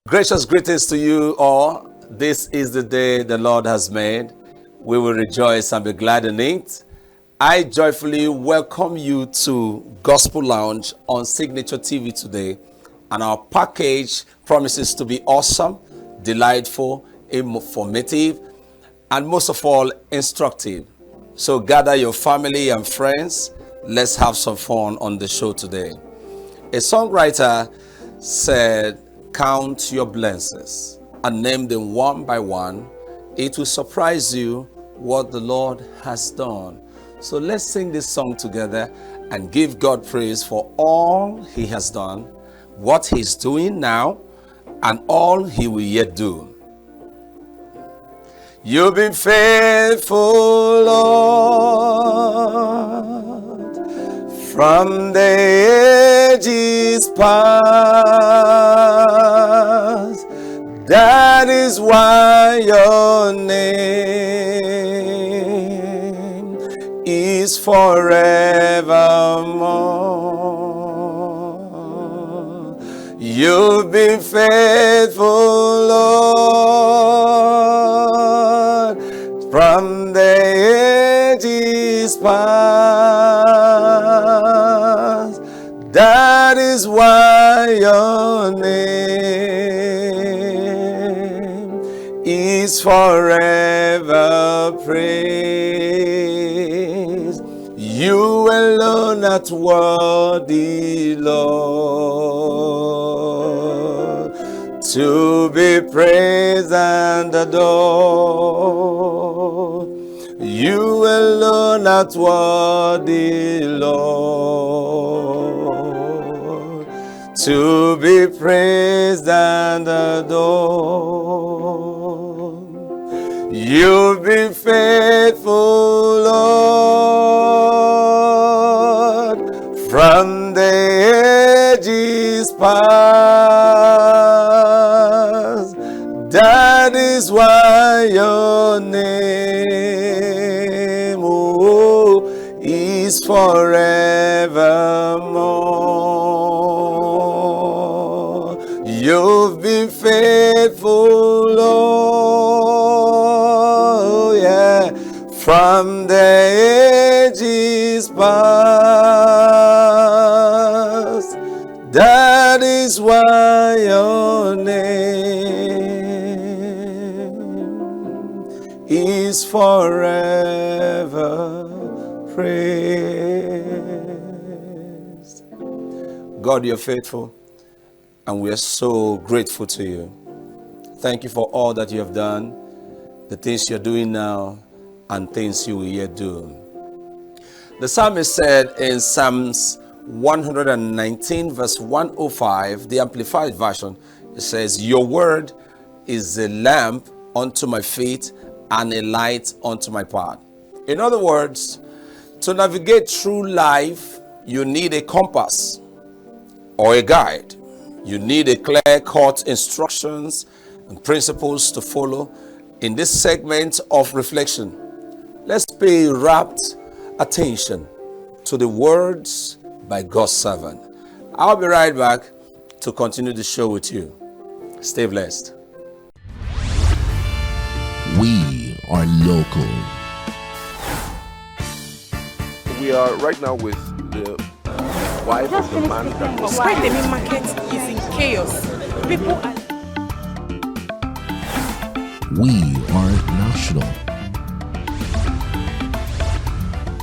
Gracious greetings to you all. This is the day the Lord has made. We will rejoice and be glad in it. I joyfully welcome you to Gospel Lounge on Signature TV today. And our package promises to be awesome, delightful, informative, and most of all, instructive. So gather your family and friends. Let's have some fun on the show today. A songwriter said, count your blessings and name them one by one. It will surprise you what the Lord has done. So let's sing this song together and give God praise for all He has done, what He's doing now, and all He will yet do. You've been faithful, Lord, from the ages past. That is why your name is forevermore. You've been faithful, Lord, from the ages past. That is why your name is forever praised. You alone art worthy, Lord, to be praised and adored. You alone art worthy, Lord, to be praised and adored. You've been faithful, Lord, from the ages past. That is why your name, is forevermore. You've been faithful, Lord, yeah, from the ages past. That is why your name is forever praised. God, you're faithful, and we are so grateful to you. Thank you for all that you have done, the things you're doing now, and things you will yet do. The psalmist said in Psalms 119 verse 105, the Amplified Version, it says, your word is a lamp unto my feet and a light unto my path. In other words, to navigate through life, you need a compass or a guide. You need a clear-cut instructions and principles to follow. In this segment of reflection, let's pay rapt attention to the words by God's servant. I'll be right back to continue the show with you. Stay blessed. We are local. We are right now with the wife of the man that was When the main market is in chaos, people are... We are national.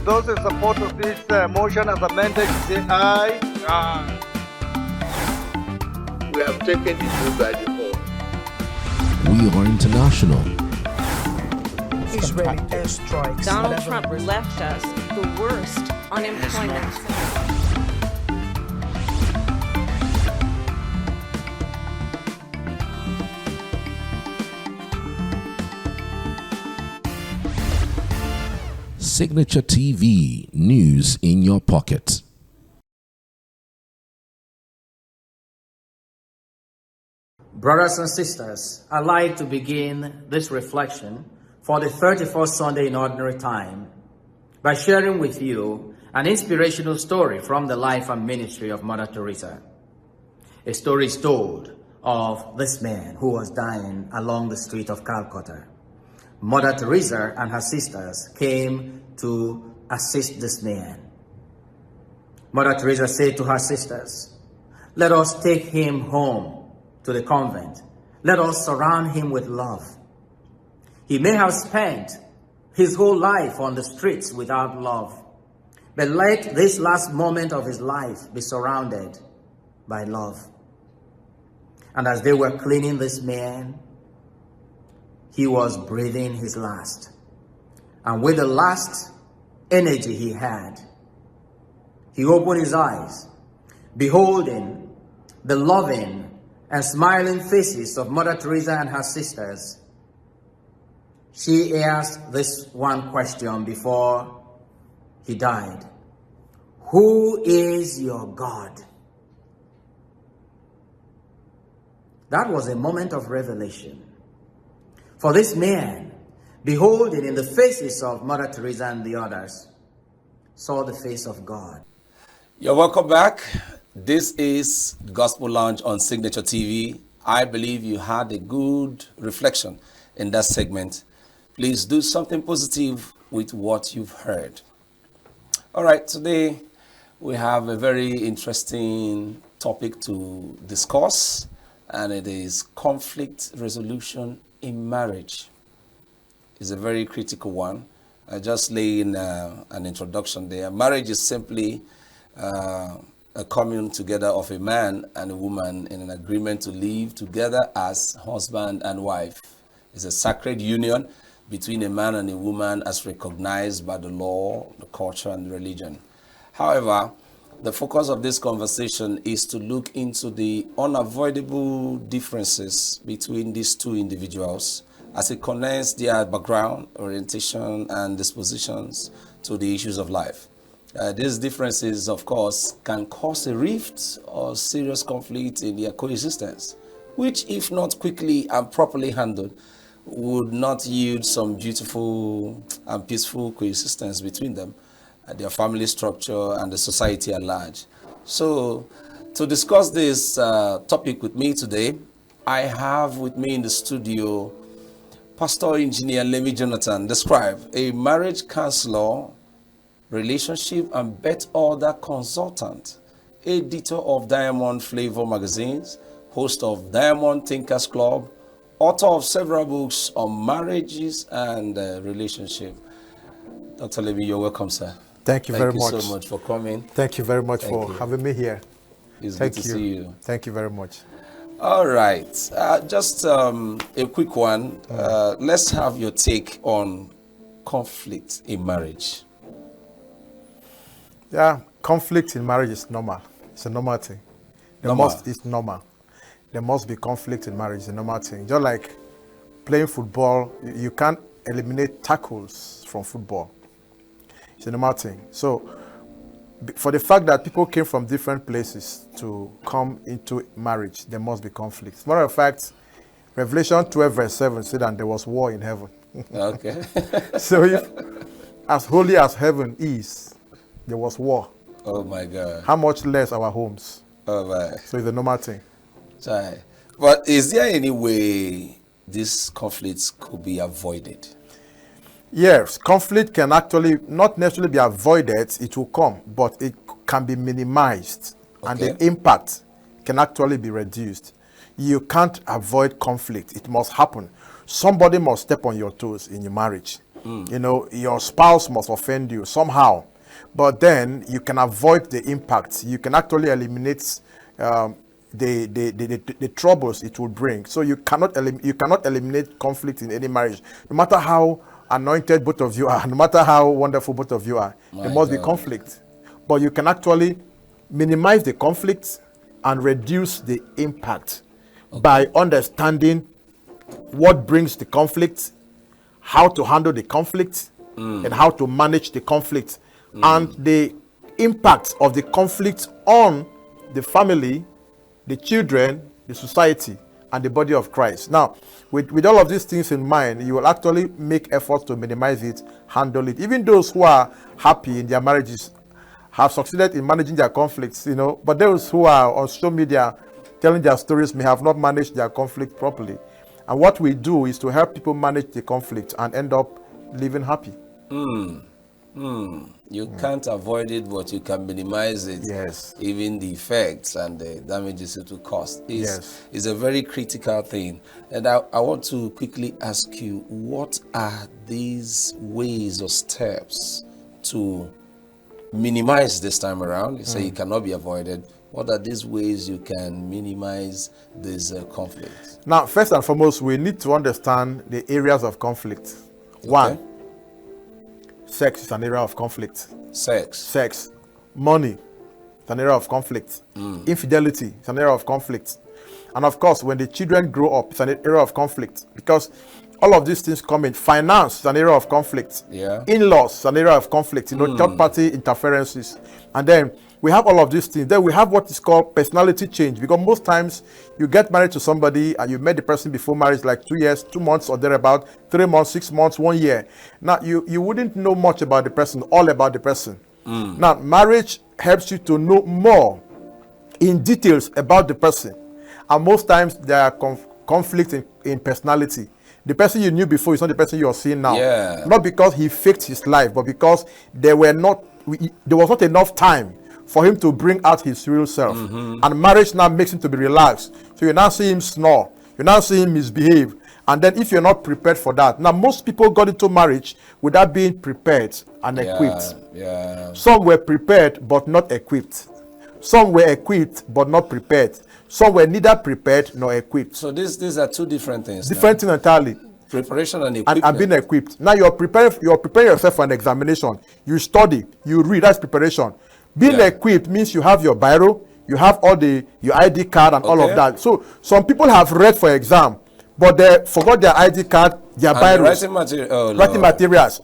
Those in support of this motion as amended, say aye. Aye. we have taken the bull by the horn. We are international. Israeli airstrikes. Donald Trump left us the worst unemployment. Signature TV, news in your pocket. Brothers and sisters, I'd like to begin this reflection for the 31st Sunday in Ordinary Time by sharing with you an inspirational story from the life and ministry of Mother Teresa. A story is told of this man who was dying along the street of Calcutta. Mother Teresa and her sisters came to assist this man. Mother Teresa said to her sisters, "Let us take him home to the convent. Let us surround him with love. He may have spent his whole life on the streets without love, but let this last moment of his life be surrounded by love." And as they were cleaning this man, he was breathing his last. And with the last energy he had, he opened his eyes, beholding the loving and smiling faces of Mother Teresa and her sisters. She asked this one question before he died: "Who is your God?" That was a moment of revelation. For this man, beholding in the faces of Mother Teresa and the others, saw the face of God. You're welcome back. This is Gospel Lounge on Signature TV. I believe you had a good reflection in that segment. Please do something positive with what you've heard. All right, today we have a very interesting topic to discuss, and it is conflict resolution in marriage. It's a very critical one. I just lay in an introduction there. Marriage is simply a coming together of a man and a woman in an agreement to live together as husband and wife. It's a sacred union between a man and a woman as recognized by the law, the culture, and religion. However, the focus of this conversation is to look into the unavoidable differences between these two individuals as it connects their background, orientation, and dispositions to the issues of life. These differences, of course, can cause a rift or serious conflict in their coexistence, which, if not quickly and properly handled, would not yield some beautiful and peaceful coexistence between them, their family structure, and the society at large. So, to discuss this topic with me today, I have with me in the studio Pastor Engineer Lemmy Jonathan, the scribe, a marriage counselor, relationship and birth order consultant, editor of Diamond Flavor magazines, host of Diamond Thinkers Club, author of several books on marriages and relationship. Dr. Lemmy, you're welcome, sir. Thank you very much. Thank you so much for coming. Thank you very much for having me here. It's good to see you. Thank you very much. All right. Just a quick one. Let's have your take on conflict in marriage. Yeah, conflict in marriage is normal. It's a normal thing. It's normal. There must be conflict in marriage. It's a normal thing. Just like playing football, you can't eliminate tackles from football. It's a normal thing. So, for the fact that people came from different places to come into marriage, there must be conflict. As a matter of fact, Revelation 12 verse 7 said that there was war in heaven. Okay. So if, as holy as heaven is, there was war. Oh my God. How much less our homes? Oh my. So it's a normal thing. Right. But is there any way these conflicts could be avoided? Yes, conflict can actually not necessarily be avoided, it will come, but it can be minimized, and the impact can actually be reduced. You can't avoid conflict, it must happen. Somebody must step on your toes in your marriage. You know, your spouse must offend you somehow, but then you can avoid the impact. You can actually eliminate the troubles it will bring. So you cannot eliminate conflict in any marriage, no matter how anointed both of you are, no matter how wonderful both of you are. There must be conflict, but you can actually minimize the conflict and reduce the impact by understanding what brings the conflict, how to handle the conflict, and how to manage the conflict, and the impact of the conflict on the family, the children, the society, and the body of Christ. Now, with all of these things in mind, you will actually make efforts to minimize it, handle it. Even those who are happy in their marriages have succeeded in managing their conflicts, you know, but those who are on social media telling their stories may have not managed their conflict properly. And what we do is to help people manage the conflict and end up living happy. You can't avoid it, but you can minimize it. Yes. Even the effects and the damages it will cause is a very critical thing. And I want to quickly ask you, what are these ways or steps to minimize this time around? You say it cannot be avoided. What are these ways you can minimize this conflict? Now, first and foremost, we need to understand the areas of conflict. One, sex is an area of conflict. Sex. Money is an area of conflict. Infidelity is an area of conflict. And of course, when the children grow up, it's an area of conflict, because all of these things come in. Finance is an area of conflict. In-laws is an area of conflict. Third-party interferences. And then we have all of these things. Then we have what is called personality change, because most times you get married to somebody and you met the person before marriage, like 2 years, 2 months or thereabout, 3 months, 6 months, 1 year. Now you wouldn't know much about the person, all about the person. Now marriage helps you to know more in details about the person, and most times there are conflicts in personality. The person you knew before is not the person you are seeing now. Not because he faked his life, but because there was not enough time for him to bring out his real self. And marriage now makes him to be relaxed. So you now see him snore, you now see him misbehave. And then if you're not prepared for that, now most people got into marriage without being prepared and equipped. Some were prepared but not equipped. Some were equipped but not prepared. Some were neither prepared nor equipped. So these are two different things. Different things entirely. Preparation and equipment. And being equipped. Now you're preparing yourself for an examination. You study, you read, that's preparation. Being equipped means you have your biro, you have all your ID card and all of that. So some people have read for exam, but they forgot their ID card, their biros, writing materials.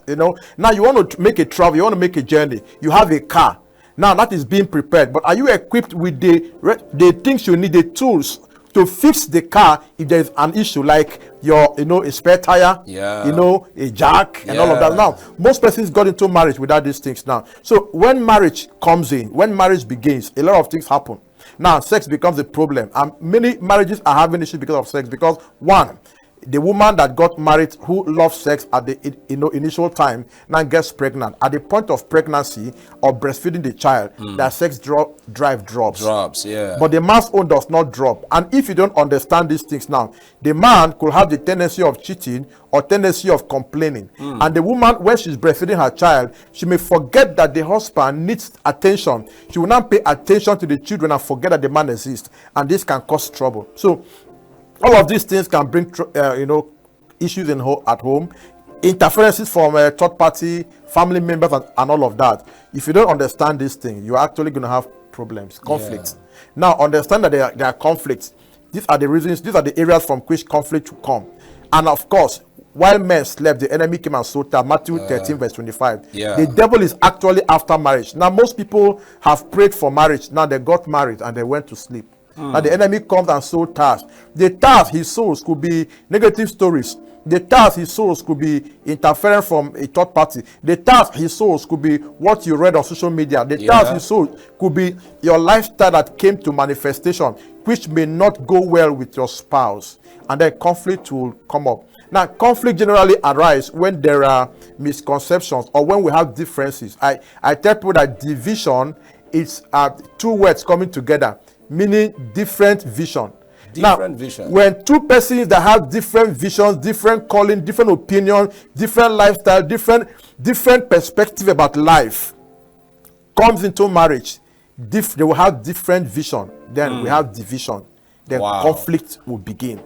Now you want to make a travel, you want to make a journey, you have a car. Now that is being prepared, but are you equipped with the things you need, the tools to fix the car if there is an issue, like a spare tire, a jack and all of that? Now most persons got into marriage without these things. Now, so when marriage comes in, when marriage begins, a lot of things happen. Now sex becomes a problem, and many marriages are having issues because of sex. Because one, the woman that got married who loves sex at the initial time now gets pregnant. At the point of pregnancy or breastfeeding the child, that sex drive drops. But the man's own does not drop. And if you don't understand these things now, the man could have the tendency of cheating or tendency of complaining. And the woman, when she's breastfeeding her child, she may forget that the husband needs attention. She will not pay attention to the children and forget that the man exists. And this can cause trouble. So all of these things can bring, issues at home, interferences from third-party family members and all of that. If you don't understand these things, you're actually going to have problems, conflicts. Now, understand that there are conflicts. These are the reasons, these are the areas from which conflict will come. And of course, while men slept, the enemy came and sought her. Matthew 13, verse 25. The devil is actually after marriage. Now, most people have prayed for marriage. Now, they got married and they went to sleep. Now the enemy comes and sows tares. The tares he sows could be negative stories. The tares he sows could be interference from a third party. The tares he sows could be what you read on social media. The tares he sows could be your lifestyle that came to manifestation, which may not go well with your spouse. And then conflict will come up. Now, conflict generally arises when there are misconceptions or when we have differences. I tell people that division is two words coming together, meaning different vision. Vision. When two persons that have different visions, different calling, different opinions, different lifestyle, different perspective about life comes into marriage, they will have different vision. Then we have division. Then conflict will begin.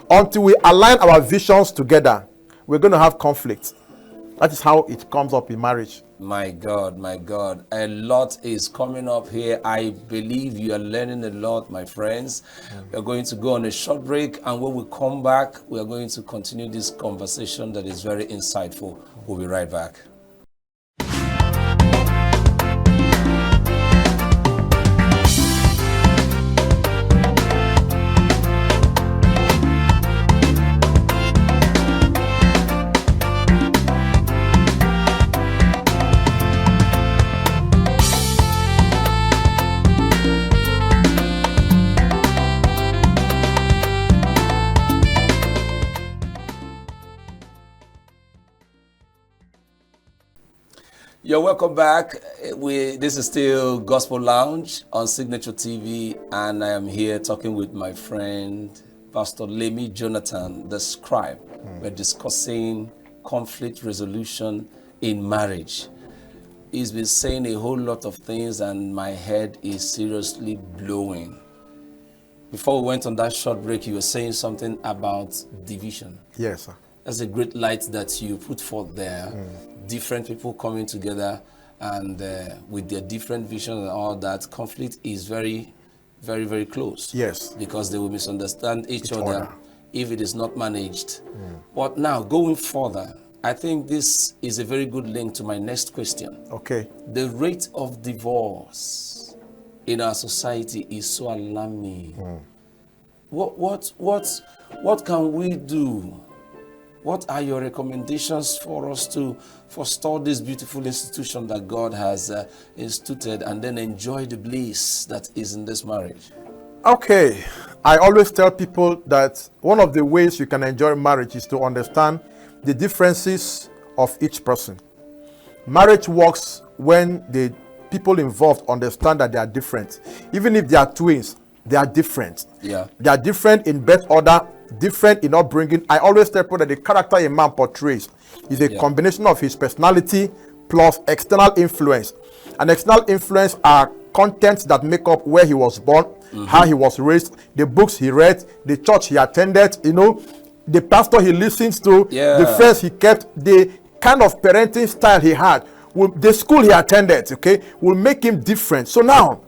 Until we align our visions together, we're going to have conflict. That is how it comes up in marriage. My God, a lot is coming up here. I believe you are learning a lot, my friends. We're going to go on a short break, and when we come back, we are going to continue this conversation that is very insightful. We'll be right back. You're welcome back. This is still Gospel Lounge on Signature TV, and I am here talking with my friend, Pastor Lemi Jonathan, the scribe. We're discussing conflict resolution in marriage. He's been saying a whole lot of things, and my head is seriously blowing. Before we went on that short break, you were saying something about division. Yes, sir. That's a great light that you put forth there. Different people coming together and with their different visions and all that. Conflict is very, very, very close. Yes. Because they will misunderstand each other if it is not managed. But now, going further, I think this is a very good link to my next question. Okay. The rate of divorce in our society is so alarming. What can we do? What are your recommendations for us to forestall this beautiful institution that God has instituted and then enjoy the bliss that is in this marriage? Okay. I always tell people that one of the ways you can enjoy marriage is to understand the differences of each person. Marriage works when the people involved understand that they are different. Even if they are twins, they are different. Yeah. They are different in birth order, different in upbringing. I always tell people that the character a man portrays is a combination of his personality plus external influence. And external influence are contents that make up where he was born, how he was raised, the books he read, the church he attended, the pastor he listens to, the friends he kept, the kind of parenting style he had, the school he attended, will make him different. So now,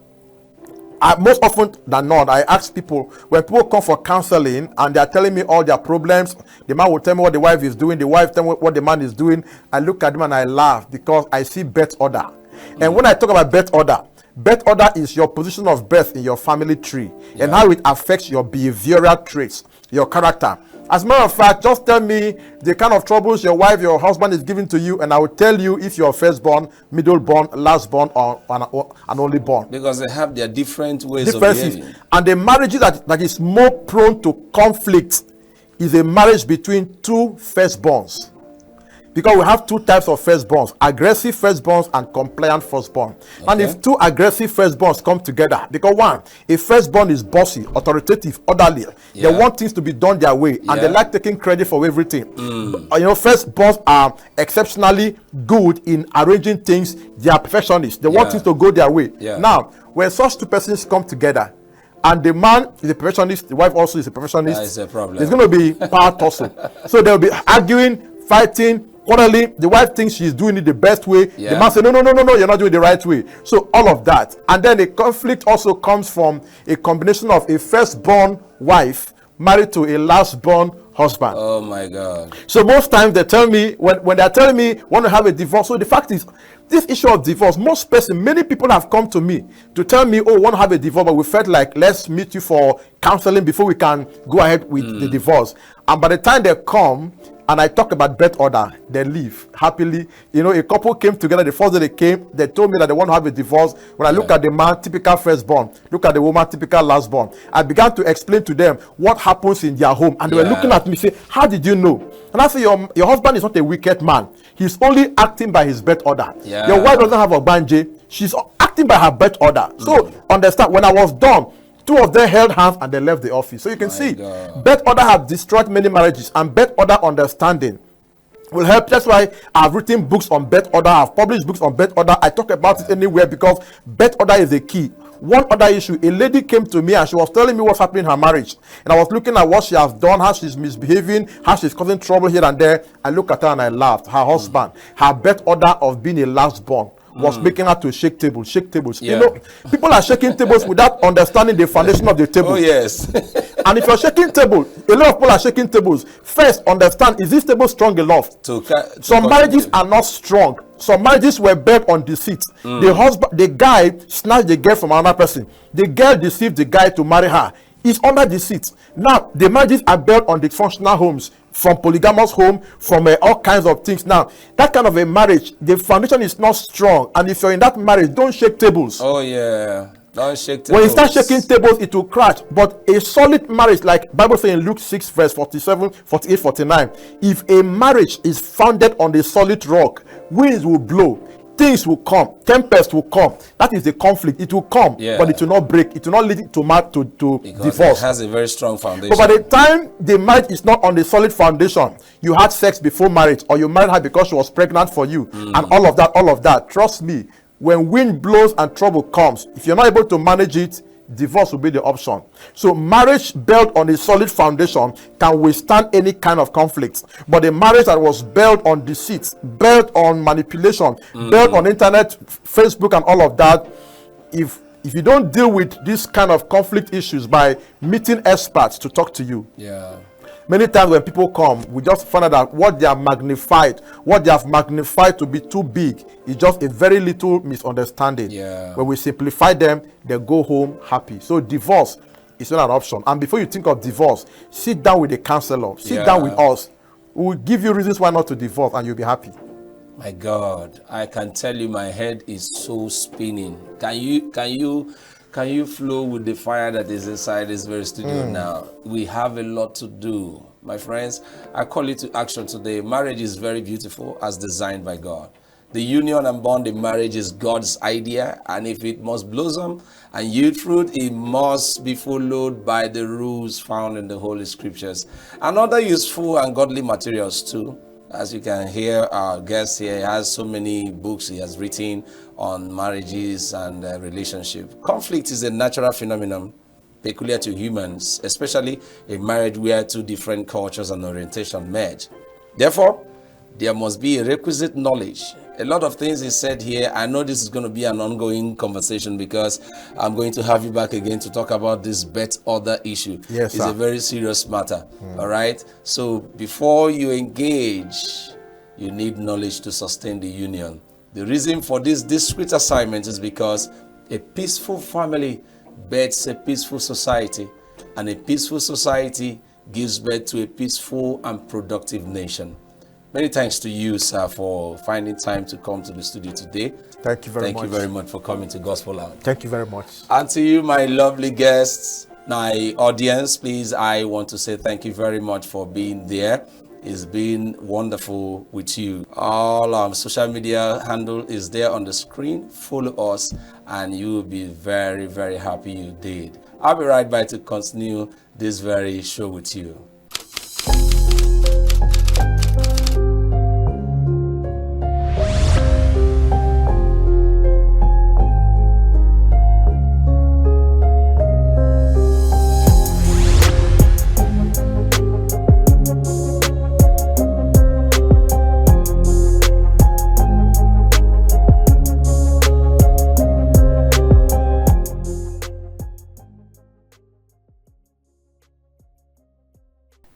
most often than not, I ask people, when people come for counseling and they are telling me all their problems, the man will tell me what the wife is doing, the wife tell me what the man is doing. I look at them and I laugh because I see birth order. And when I talk about birth order is your position of birth in your family tree and how it affects your behavioral traits, your character. As a matter of fact, just tell me the kind of troubles your wife, your husband is giving to you, and I will tell you if you're firstborn, middleborn, lastborn, or an onlyborn. Because they have their different ways of behaving. And the marriage that is more prone to conflict is a marriage between two firstborns. Because we have two types of firstborns, aggressive firstborns and compliant firstborn. And if two aggressive firstborns come together, because one, a firstborn is bossy, authoritative, orderly. They want things to be done their way, and they like taking credit for everything. Firstborns are exceptionally good in arranging things. They are perfectionists. They want things to go their way. Now, when such two persons come together, and the man is a perfectionist, the wife also is a perfectionist, that is a problem. There's going to be power tussle. So they'll be arguing, fighting. Quarterly, the wife thinks she's doing it the best way. The man says, no, you're not doing it the right way. So all of that. And then the conflict also comes from a combination of a firstborn wife married to a lastborn husband. Oh my God. So most times they tell me, when they're telling me want to have a divorce, so the fact is, this issue of divorce, many people have come to me to tell me, want to have a divorce, but we felt like, let's meet you for counseling before we can go ahead with the divorce. And by the time they come, and I talk about birth order, they leave happily. A couple came together. The first day they came, they told me that they want to have a divorce. When I look at the man, typical firstborn, look at the woman, typical lastborn, I began to explain to them what happens in their home. And they were looking at me, say, how did you know? And I say, your husband is not a wicked man. He's only acting by his birth order. Your wife doesn't have a banje. She's acting by her birth order. So understand, when I was done, two of them held hands and they left the office. So you can see, birth order have destroyed many marriages, and birth order understanding will help. That's why I've written books on birth order. I've published books on birth order. I talk about it anywhere because birth order is the key. One other issue, a lady came to me and she was telling me what's happening in her marriage. And I was looking at what she has done, how she's misbehaving, how she's causing trouble here and there. I looked at her and I laughed. Her husband, her birth order of being a lastborn was making her to shake tables. People are shaking tables without understanding the foundation of the table. Oh yes. And if you're shaking table, a lot of people are shaking tables. First, understand, is this table strong enough? Some marriages are not strong. Some marriages were built on deceit. The guy snatched the girl from another person. The girl deceived the guy to marry her. It's under deceit. Now, the marriages are built on dysfunctional homes, from polygamous home, from all kinds of things. Now, that kind of a marriage, the foundation is not strong. And if you're in that marriage, don't shake tables. Oh yeah, don't shake tables. When you start shaking tables, it will crash. But a solid marriage, like Bible says in Luke 6 verse 47, 48, 49, if a marriage is founded on a solid rock, winds will blow, things will come, tempest will come. That is the conflict. It will come, Yeah. but it will not break. It will not lead to Because divorce. it has a very strong foundation. But by the time the marriage is not on the solid foundation, you had sex before marriage, or you married her because she was pregnant for you, and all of that. Trust me, when wind blows and trouble comes, if you're not able to manage it, divorce will be the option. So marriage built on a solid foundation can withstand any kind of conflict. But a marriage that was built on deceit, built on manipulation, built on internet, Facebook, and all of that, if you don't deal with this kind of conflict issues by meeting experts to talk to you, Yeah. many times when people come, we just find out that what they have magnified to be too big is just a very little misunderstanding. Yeah. When we simplify them, they go home happy. So divorce is not an option. And before you think of divorce, sit down with a counselor. Sit down with us. We will give you reasons why not to divorce, and you'll be happy. My God, I can tell you my head is so spinning. Can you flow with the fire that is inside this very studio now? We have a lot to do. My friends, I call it to action today. Marriage is very beautiful as designed by God. The union and bond in marriage is God's idea, and if it must blossom and yield fruit, it must be followed by the rules found in the Holy Scriptures and other useful and godly materials too. As you can hear, our guest here has so many books he has written on marriages and relationship. Conflict is a natural phenomenon peculiar to humans, especially a marriage where two different cultures and orientation merge. Therefore, there must be a requisite knowledge. A lot of things is said here. I know this is going to be an ongoing conversation because I'm going to have you back again to talk about this bet other issue. Yes, it's sir. a very serious matter. All right. So before you engage, you need knowledge to sustain the union. The reason for this discrete assignment is because a peaceful family bets a peaceful society, and a peaceful society gives birth to a peaceful and productive nation. Many thanks to you, sir, for finding time to come to the studio today. Thank you very much. Thank you very much for coming to Gospel Lounge. Thank you very much. And to you, my lovely guests, my audience, please, I want to say thank you very much for being there. It's been wonderful with you. All our social media handle is there on the screen. Follow us and you will be very, very happy you did. I'll be right back to continue this very show with you.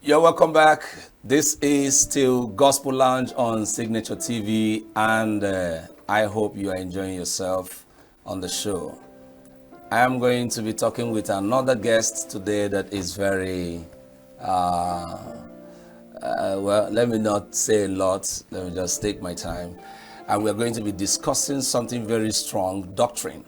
You're welcome back. This is still Gospel Lounge on Signature TV, and I hope you are enjoying yourself on the show. I am going to be talking with another guest today that is very, well, let me not say a lot. Let me just take my time. And we're going to be discussing something very strong, doctrine.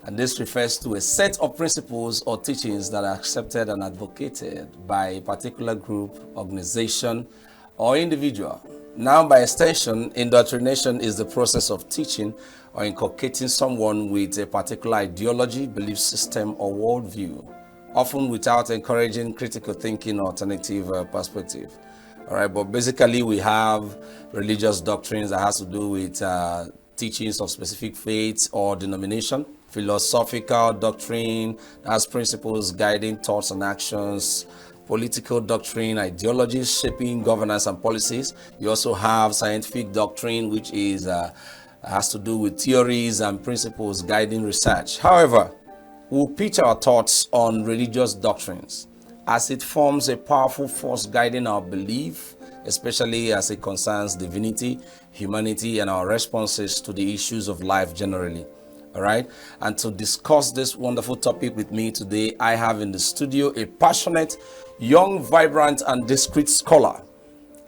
And this refers to a set of principles or teachings that are accepted and advocated by a particular group, organization, or individual. Now, by extension, indoctrination is the process of teaching or inculcating someone with a particular ideology, belief system, or worldview, often without encouraging critical thinking or alternative perspective. All right, but basically we have religious doctrines that has to do with teachings of specific faiths or denomination. Philosophical doctrine has principles guiding thoughts and actions. Political doctrine, ideologies shaping governance and policies. You also have scientific doctrine, which is has to do with theories and principles guiding research. However, we'll pitch our thoughts on religious doctrines as it forms a powerful force guiding our belief, especially as it concerns divinity, humanity, and our responses to the issues of life generally. All right. And to discuss this wonderful topic with me today, I have in the studio a passionate, young, vibrant, and discreet scholar.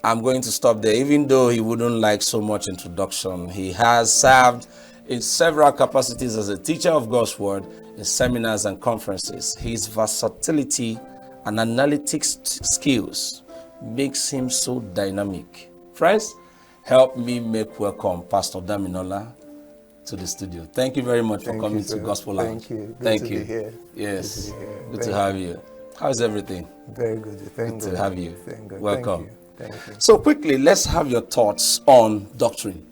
I'm going to stop there, even though he wouldn't like so much introduction. He has served in several capacities as a teacher of God's Word in seminars and conferences. His versatility and analytic skills makes him so dynamic. Friends, help me make welcome Pastor Daminola to the studio. Thank you very much for coming to Gospel Lounge. Thank you. Good Thank to you. be here. Yes. Good to be here. Good to have you. How's everything? Very good. Thank Good to have you. Thank God. Welcome. Thank you. So quickly, let's have your thoughts on doctrine.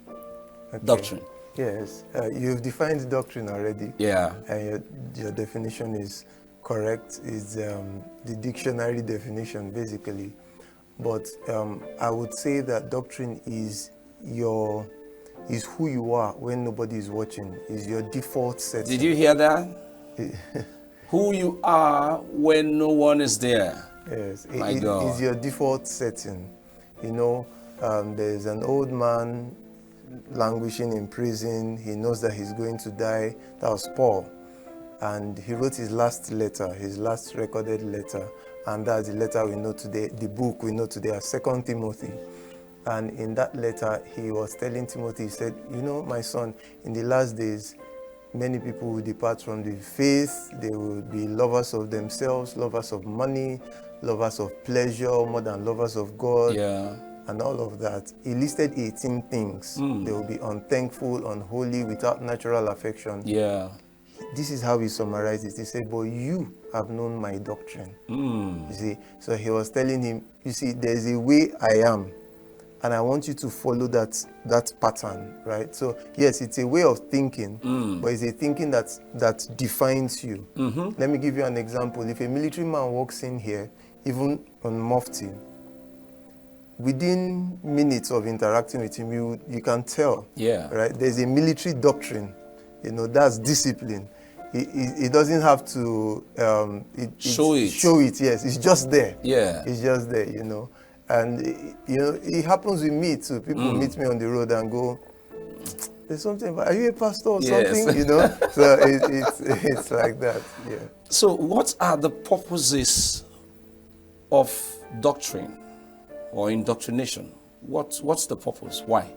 Okay. Doctrine. Yes. You've defined doctrine already. Yeah. And your definition is correct. It's the dictionary definition, basically. But I would say that doctrine is who you are when nobody is watching. Is your default setting. Did you hear that? Who you are when no one is there. Yes. My God. Is your default setting. You know, there's an old man languishing in prison. He knows that he's going to die. That was Paul. And he wrote his last letter, his last recorded letter. And that's the letter we know today, the book we know today as 2 Timothy. And in that letter, he was telling Timothy, he said, you know, my son, in the last days, many people will depart from the faith. They will be lovers of themselves, lovers of money, lovers of pleasure, more than lovers of God. Yeah. And all of that. He listed 18 things. They will be unthankful, unholy, without natural affection. Yeah. This is how he summarized it. He said, but you have known my doctrine. You see, so he was telling him, you see, there's a way I am, and I want you to follow that pattern, right? So yes, it's a way of thinking, but it's a thinking that defines you. Let me give you an example. If a military man walks in here, even on Mufti, within minutes of interacting with him, you can tell. Yeah. Right? There's a military doctrine. You know, that's discipline. It doesn't have to show it. Show it, yes. It's just there. Yeah. It's just there, you know. And, you know, it happens with me too. People meet me on the road and go, there's something about, are you a pastor or something? You know? So it's like that, yeah. So what are the purposes of doctrine or indoctrination? What's the purpose? Why?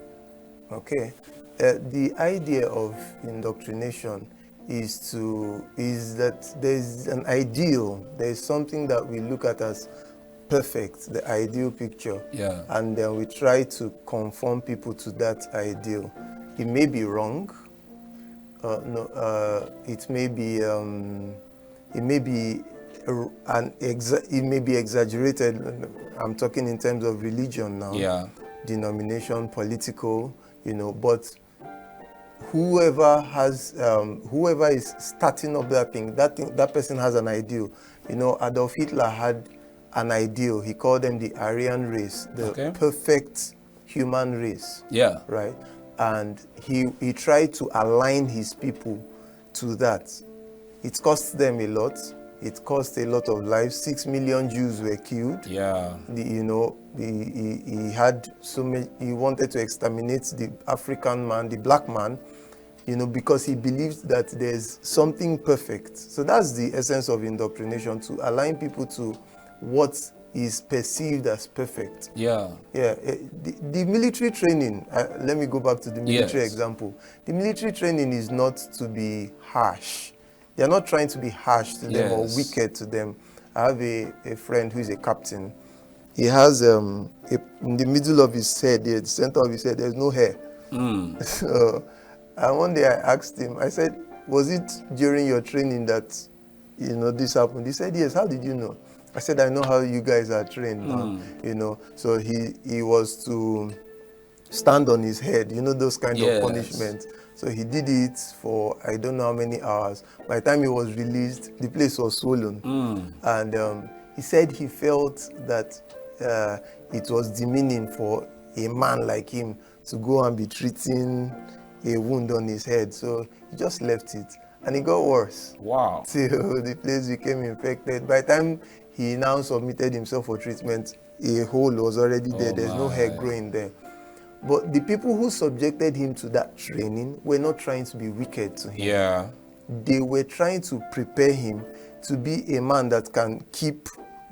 Okay. The idea of indoctrination is that there's an ideal, there's something that we look at as perfect, the ideal picture. Yeah. And then we try to conform people to that ideal. It may be wrong. It may be exaggerated. I'm talking in terms of religion now. Yeah. Denomination, political, you know, but whoever is starting up that person has an ideal. You know, Adolf Hitler had an ideal. He called them the Aryan race, the perfect human race. Yeah. Right? And he tried to align his people to that. It cost them a lot. It cost a lot of lives. 6 million Jews were killed. Yeah. He had so many. He wanted to exterminate the African man, the black man, you know, because he believed that there's something perfect. So that's the essence of indoctrination, to align people to what is perceived as perfect. Yeah. Yeah. The military training. Let me go back to the military example. The military training is not to be harsh. They're not trying to be harsh to them or wicked to them. I have a friend who is a captain. He has, in the middle of his head, the center of his head, there's no hair. So, and one day I asked him, I said, was it during your training that, you know, this happened? He said, yes. How did you know? I said, I know how you guys are trained now, you know. So he was to stand on his head, you know, those kind of punishments. So he did it for I don't know how many hours. By the time he was released, the place was swollen. And he said he felt that it was demeaning for a man like him to go and be treating a wound on his head. So he just left it. And it got worse. Wow. Till the place became infected. By the time he now submitted himself for treatment, a hole was already there. There's no hair growing there. But the people who subjected him to that training were not trying to be wicked to him. Yeah. They were trying to prepare him to be a man that can keep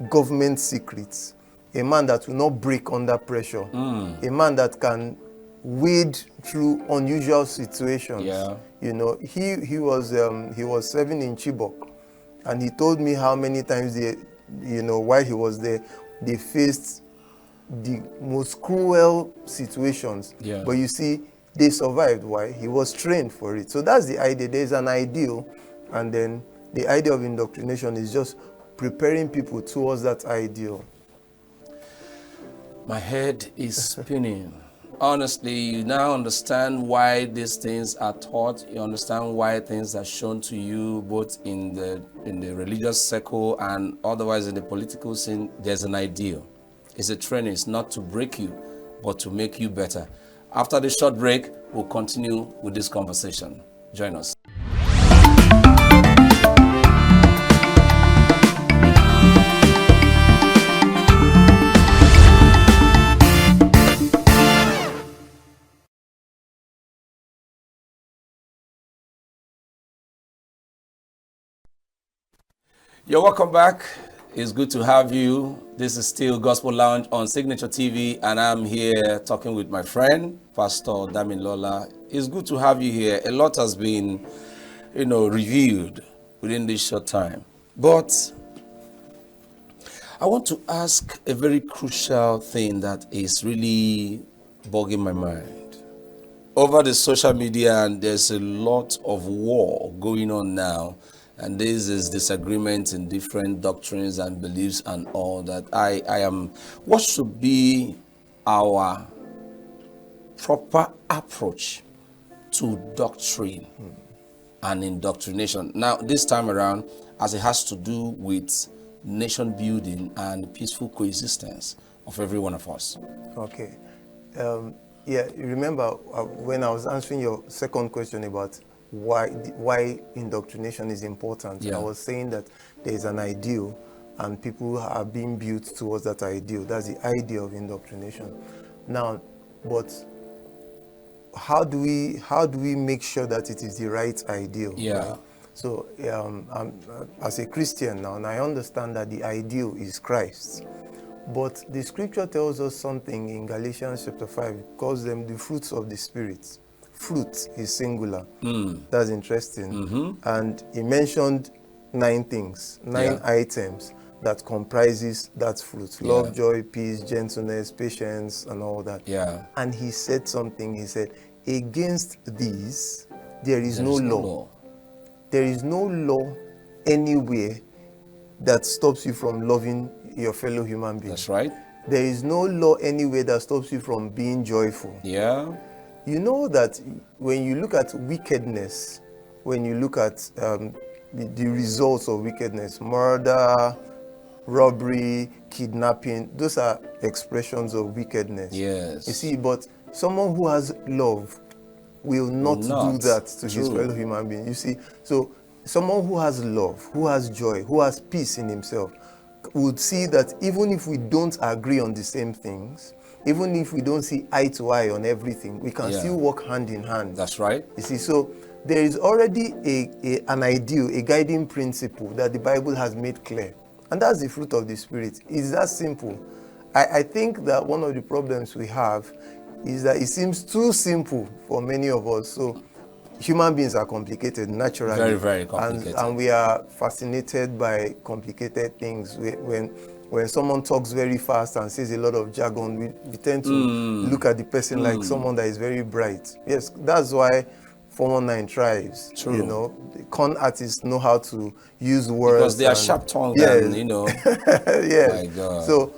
government secrets, a man that will not break under pressure, a man that can wade through unusual situations. Yeah. You know, he was serving in Chibok, and he told me how many times while he was there, they faced the most cruel situations. Yeah. But you see, they survived. Why? He was trained for it. So that's the idea. There's an ideal, and then the idea of indoctrination is just preparing people towards that ideal. My head is spinning. Honestly, you now understand why these things are taught. You understand why things are shown to you, both in the religious circle and otherwise in the political scene. There's an ideal. It's a training. It's not to break you, but to make you better. After this short break, we'll continue with this conversation. Join us. You're welcome back. It's good to have you. This is still Gospel Lounge on Signature TV, and I'm here talking with my friend, Pastor Damilola. It's good to have you here. A lot has been, reviewed within this short time. But I want to ask a very crucial thing that is really bugging my mind. Over the social media, and there's a lot of war going on now. And this is disagreement in different doctrines and beliefs and all that. What should be our proper approach to doctrine and indoctrination? Now, this time around, as it has to do with nation building and peaceful coexistence of every one of us. Okay. Yeah, remember when I was answering your second question about why indoctrination is important. Yeah. I was saying that there is an ideal and people are being built towards that ideal. That's the idea of indoctrination. Now, but how do we make sure that it is the right ideal? Yeah. Right? So as a Christian now, and I understand that the ideal is Christ. But the scripture tells us something in Galatians chapter 5. It calls them the fruits of the Spirit. Fruit is singular. That's interesting. Mm-hmm. And he mentioned 9 things, 9 items that comprises that fruit. Love, joy, peace, gentleness, patience, and all that. Yeah. And he said something. He said, against these, there is no law. There is no law anywhere that stops you from loving your fellow human being. That's right. There is no law anywhere that stops you from being joyful. Yeah. You know that when you look at wickedness, when you look at the results of wickedness, murder, robbery, kidnapping, those are expressions of wickedness. Yes. You see, but someone who has love will not do that to his fellow human being. You see, so someone who has love, who has joy, who has peace in himself, would see that even if we don't agree on the same things, even if we don't see eye to eye on everything, we can still work hand in hand. That's right. You see, so there is already an ideal, a guiding principle that the Bible has made clear. And that's the fruit of the Spirit. It's that simple. I think that one of the problems we have is that it seems too simple for many of us. So human beings are complicated naturally. Very, very complicated. And we are fascinated by complicated things. When someone talks very fast and says a lot of jargon, we tend to look at the person like someone that is very bright. Yes, that's why 419 thrives. True. You know, the con artists know how to use words. Because they are sharp-tongued and, yeah. My God. So,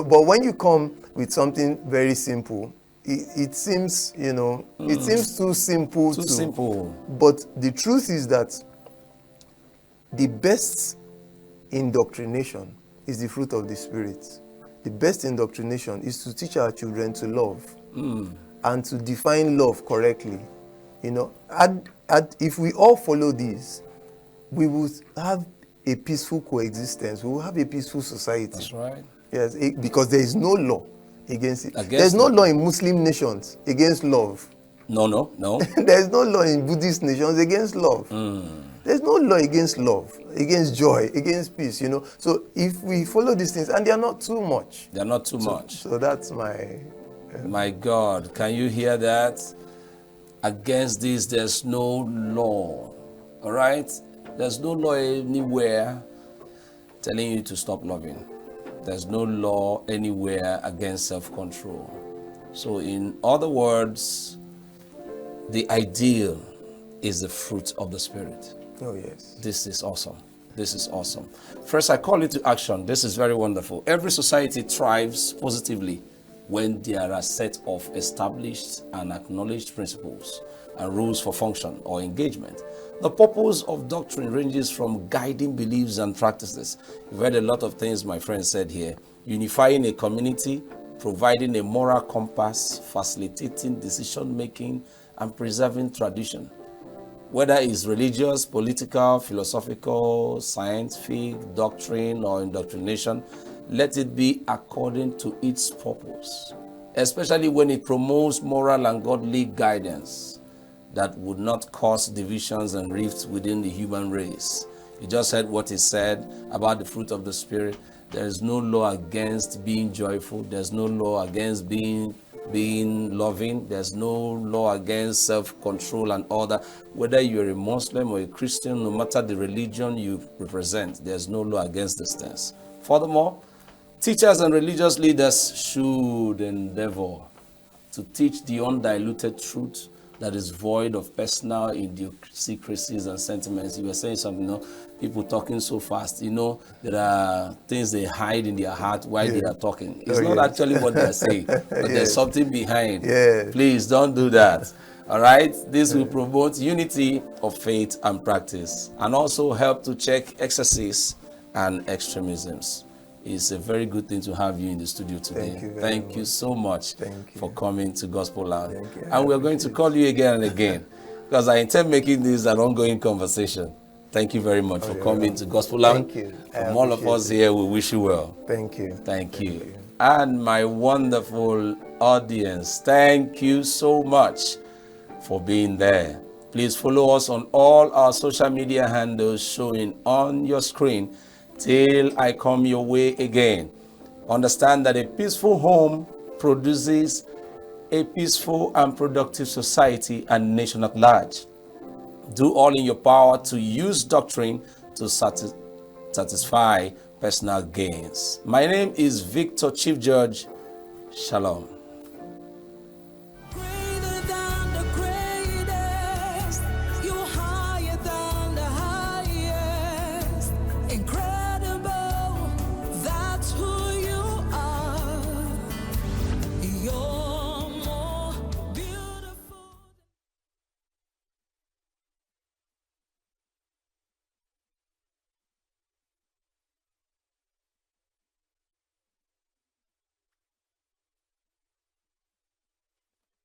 but when you come with something very simple, it seems, it seems too simple. Too simple. But the truth is that the best indoctrination is the fruit of the Spirit. The best indoctrination is to teach our children to love and to define love correctly. If we all follow this, we will have a peaceful coexistence. We will have a peaceful society. That's right. Yes, because there is no law against it. There's no law in Muslim nations against love. No. There's no law in Buddhist nations against love. There's no law against love, against joy, against peace, So if we follow these things, and they are not too much. They are not too much. So that's my... My God, can you hear that? Against this, there's no law. All right? There's no law anywhere telling you to stop loving. There's no law anywhere against self-control. So in other words, the ideal is the fruit of the Spirit. Oh, yes. This is awesome. This is awesome. First, I call it to action. This is very wonderful. Every society thrives positively when there are a set of established and acknowledged principles and rules for function or engagement. The purpose of doctrine ranges from guiding beliefs and practices. You've heard a lot of things my friend said here. Unifying a community, providing a moral compass, facilitating decision-making, and preserving tradition. Whether it's religious, political, philosophical, scientific, doctrine, or indoctrination, let it be according to its purpose, especially when it promotes moral and godly guidance that would not cause divisions and rifts within the human race. You just heard what he said about the fruit of the Spirit. There is no law against being joyful. There's no law against being loving. There's no law against self-control and order. Whether you're a Muslim or a Christian, no matter the religion you represent, there's no law against these things. Furthermore, teachers and religious leaders should endeavor to teach the undiluted truth that is void of personal idiosyncrasies and sentiments. You were saying something, people talking so fast, there are things they hide in their heart while they are talking. It's not actually what they're saying, but there's something behind. Please don't do that. All right? This will promote unity of faith and practice and also help to check excesses and extremisms. It's a very good thing to have you in the studio today. Thank you so much for coming to Gospel Land. And we're going to call you again and again because I intend making this an ongoing conversation. Thank you very much for coming to Gospel Land. Thank you. From all of us here, we wish you well. Thank you. Thank you. And my wonderful audience, thank you so much for being there. Please follow us on all our social media handles showing on your screen till I come your way again. Understand that a peaceful home produces a peaceful and productive society and nation at large. Do all in your power to use doctrine to satisfy personal gains. My name is Victor Chief Judge. Shalom.